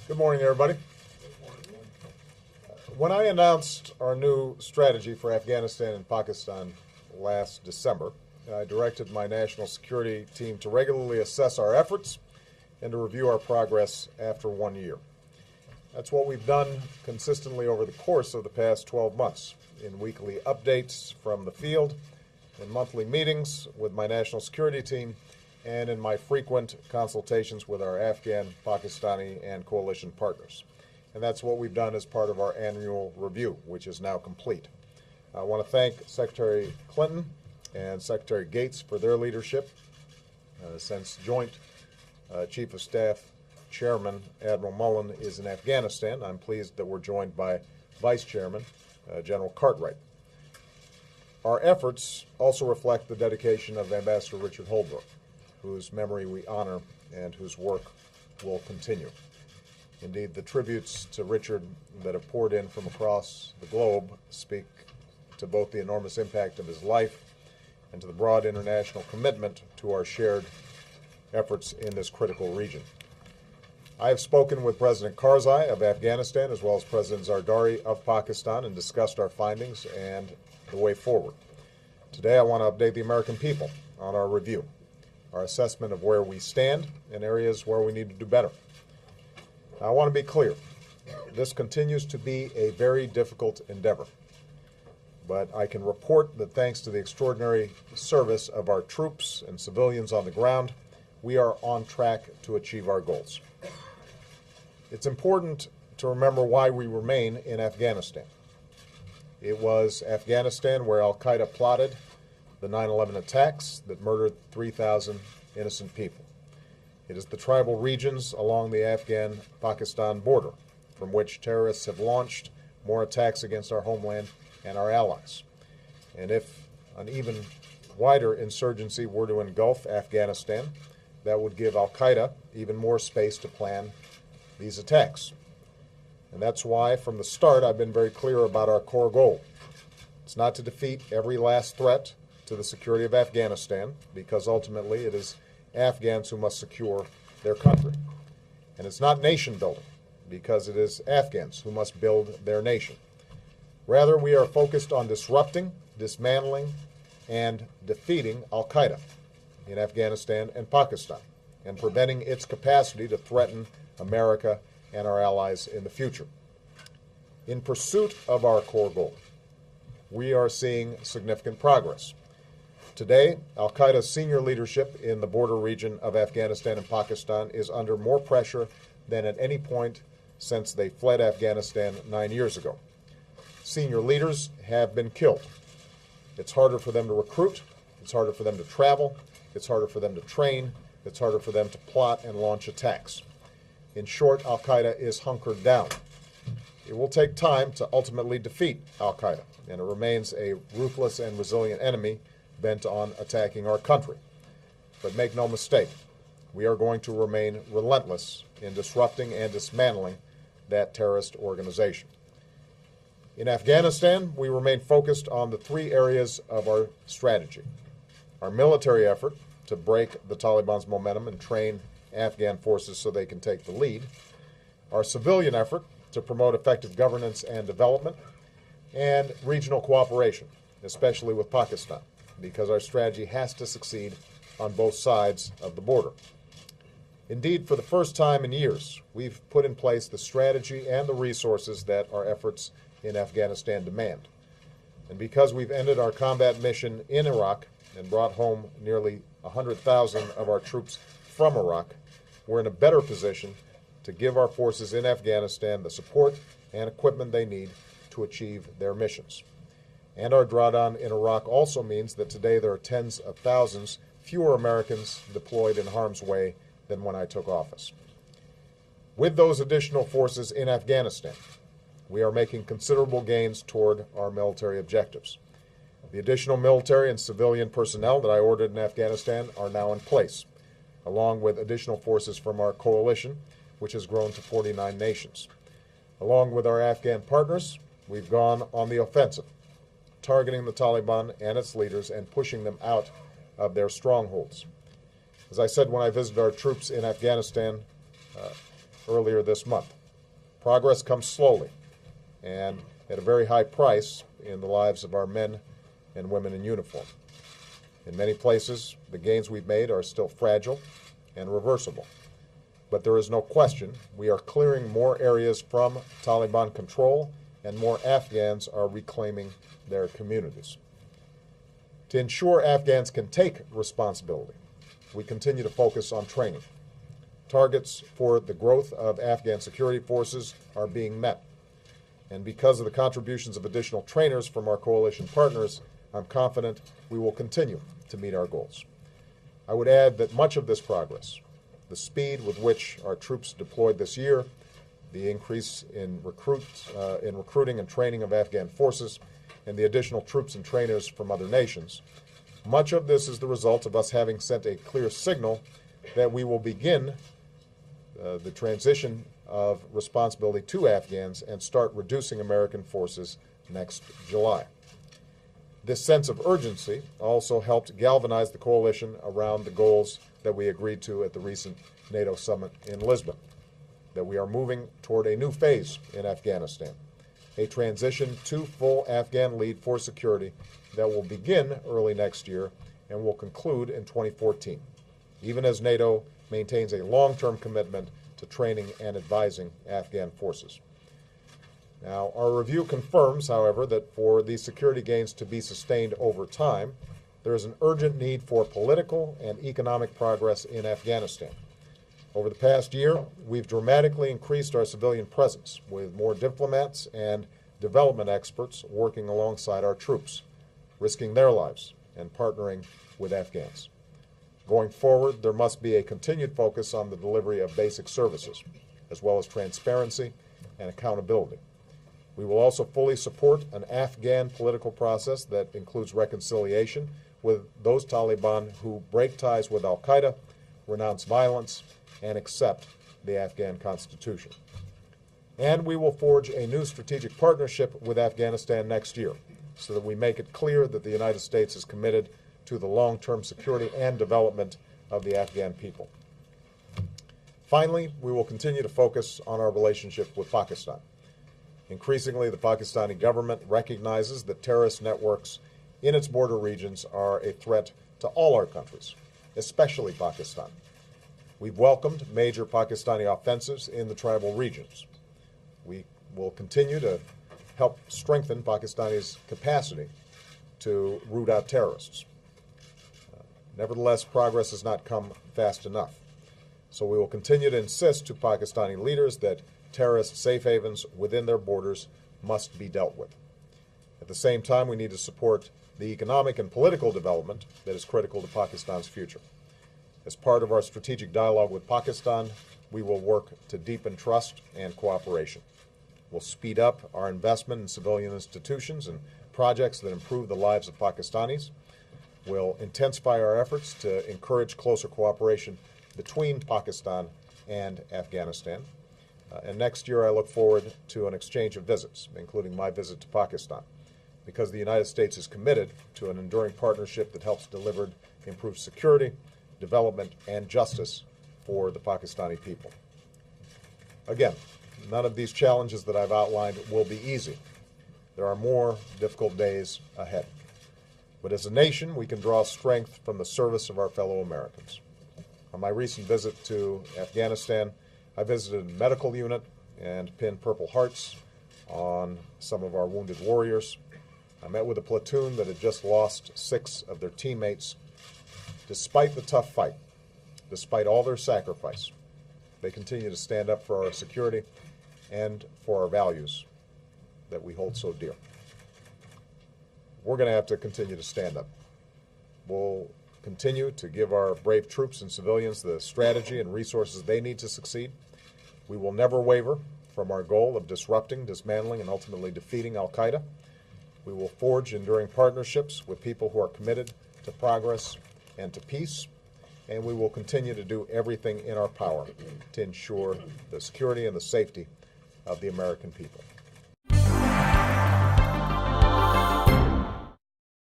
Good morning, everybody. When I announced our new strategy for Afghanistan and Pakistan last December, I directed my national security team to regularly assess our efforts and to review our progress after 1 year. That's what we've done consistently over the course of the past 12 months, in weekly updates from the field, in monthly meetings with my national security team, and in my frequent consultations with our Afghan, Pakistani, and coalition partners. And that's what we've done as part of our annual review, which is now complete. I want to thank Secretary Clinton and Secretary Gates for their leadership. Since Joint Chief of Staff Chairman Admiral Mullen is in Afghanistan, I'm pleased that we're joined by Vice Chairman General Cartwright. Our efforts also reflect the dedication of Ambassador Richard Holbrooke, whose memory we honor and whose work will continue. Indeed, the tributes to Richard that have poured in from across the globe speak to both the enormous impact of his life and to the broad international commitment to our shared efforts in this critical region. I have spoken with President Karzai of Afghanistan as well as President Zardari of Pakistan and discussed our findings and the way forward. Today I want to update the American people on our review, our assessment of where we stand, and areas where we need to do better. I want to be clear. This continues to be a very difficult endeavor. But I can report that thanks to the extraordinary service of our troops and civilians on the ground, we are on track to achieve our goals. It's important to remember why we remain in Afghanistan. It was Afghanistan where al-Qaeda plotted the 9/11 attacks that murdered 3,000 innocent people. It is the tribal regions along the Afghan-Pakistan border from which terrorists have launched more attacks against our homeland and our allies. And if an even wider insurgency were to engulf Afghanistan, that would give al-Qaeda even more space to plan these attacks. And that's why, from the start, I've been very clear about our core goal. It's not to defeat every last threat to the security of Afghanistan, because ultimately it is Afghans who must secure their country. And it's not nation building, because it is Afghans who must build their nation. Rather, we are focused on disrupting, dismantling, and defeating al-Qaeda in Afghanistan and Pakistan, and preventing its capacity to threaten America and our allies in the future. In pursuit of our core goal, we are seeing significant progress. Today, al-Qaeda's senior leadership in the border region of Afghanistan and Pakistan is under more pressure than at any point since they fled Afghanistan 9 years ago. Senior leaders have been killed. It's harder for them to recruit, it's harder for them to travel, it's harder for them to train, it's harder for them to plot and launch attacks. In short, al-Qaeda is hunkered down. It will take time to ultimately defeat al-Qaeda, and it remains a ruthless and resilient enemy bent on attacking our country. But make no mistake, we are going to remain relentless in disrupting and dismantling that terrorist organization. In Afghanistan, we remain focused on the three areas of our strategy: our military effort to break the Taliban's momentum and train Afghan forces so they can take the lead, our civilian effort to promote effective governance and development, and regional cooperation, especially with Pakistan, because our strategy has to succeed on both sides of the border. Indeed, for the first time in years, we've put in place the strategy and the resources that our efforts in Afghanistan demand. And because we've ended our combat mission in Iraq and brought home nearly 100,000 of our troops from Iraq, we're in a better position to give our forces in Afghanistan the support and equipment they need to achieve their missions. And our drawdown in Iraq also means that today there are tens of thousands fewer Americans deployed in harm's way than when I took office. With those additional forces in Afghanistan, we are making considerable gains toward our military objectives. The additional military and civilian personnel that I ordered in Afghanistan are now in place, along with additional forces from our coalition, which has grown to 49 nations. Along with our Afghan partners, we've gone on the offensive, targeting the Taliban and its leaders and pushing them out of their strongholds. As I said when I visited our troops in Afghanistan earlier this month. Progress comes slowly and at a very high price in the lives of our men and women in uniform. In many places, the gains we've made are still fragile and reversible. But there is no question we are clearing more areas from Taliban control, and more Afghans are reclaiming their communities. To ensure Afghans can take responsibility, we continue to focus on training. Targets for the growth of Afghan security forces are being met. And because of the contributions of additional trainers from our coalition partners, I'm confident we will continue to meet our goals. I would add that much of this progress, the speed with which our troops deployed this year, the increase in recruiting and training of Afghan forces, and the additional troops and trainers from other nations, much of this is the result of us having sent a clear signal that we will begin the transition of responsibility to Afghans and start reducing American forces next July. This sense of urgency also helped galvanize the coalition around the goals that we agreed to at the recent NATO summit in Lisbon, that we are moving toward a new phase in Afghanistan, a transition to full Afghan lead for security that will begin early next year and will conclude in 2014, even as NATO maintains a long-term commitment to training and advising Afghan forces. Now, our review confirms, however, that for these security gains to be sustained over time, there is an urgent need for political and economic progress in Afghanistan. Over the past year, we've dramatically increased our civilian presence with more diplomats and development experts working alongside our troops, risking their lives and partnering with Afghans. Going forward, there must be a continued focus on the delivery of basic services, as well as transparency and accountability. We will also fully support an Afghan political process that includes reconciliation with those Taliban who break ties with al-Qaeda, renounce violence, and accept the Afghan constitution. And we will forge a new strategic partnership with Afghanistan next year so that we make it clear that the United States is committed to the long-term security and development of the Afghan people. Finally, we will continue to focus on our relationship with Pakistan. Increasingly, the Pakistani government recognizes that terrorist networks in its border regions are a threat to all our countries, especially Pakistan. We've welcomed major Pakistani offensives in the tribal regions. We will continue to help strengthen Pakistani's capacity to root out terrorists. Nevertheless, progress has not come fast enough. So we will continue to insist to Pakistani leaders that terrorist safe havens within their borders must be dealt with. At the same time, we need to support the economic and political development that is critical to Pakistan's future. As part of our strategic dialogue with Pakistan, we will work to deepen trust and cooperation. We'll speed up our investment in civilian institutions and projects that improve the lives of Pakistanis. We'll intensify our efforts to encourage closer cooperation between Pakistan and Afghanistan. And next year, I look forward to an exchange of visits, including my visit to Pakistan, because the United States is committed to an enduring partnership that helps deliver improved security, development, and justice for the Pakistani people. Again, none of these challenges that I've outlined will be easy. There are more difficult days ahead. But as a nation, we can draw strength from the service of our fellow Americans. On my recent visit to Afghanistan, I visited a medical unit and pinned Purple Hearts on some of our wounded warriors. I met with a platoon that had just lost 6 of their teammates. Despite the tough fight, despite all their sacrifice, they continue to stand up for our security and for our values that we hold so dear. We're going to have to continue to stand up. We'll continue to give our brave troops and civilians the strategy and resources they need to succeed. We will never waver from our goal of disrupting, dismantling, and ultimately defeating al-Qaeda. We will forge enduring partnerships with people who are committed to progress and to peace, and we will continue to do everything in our power to ensure the security and the safety of the American people.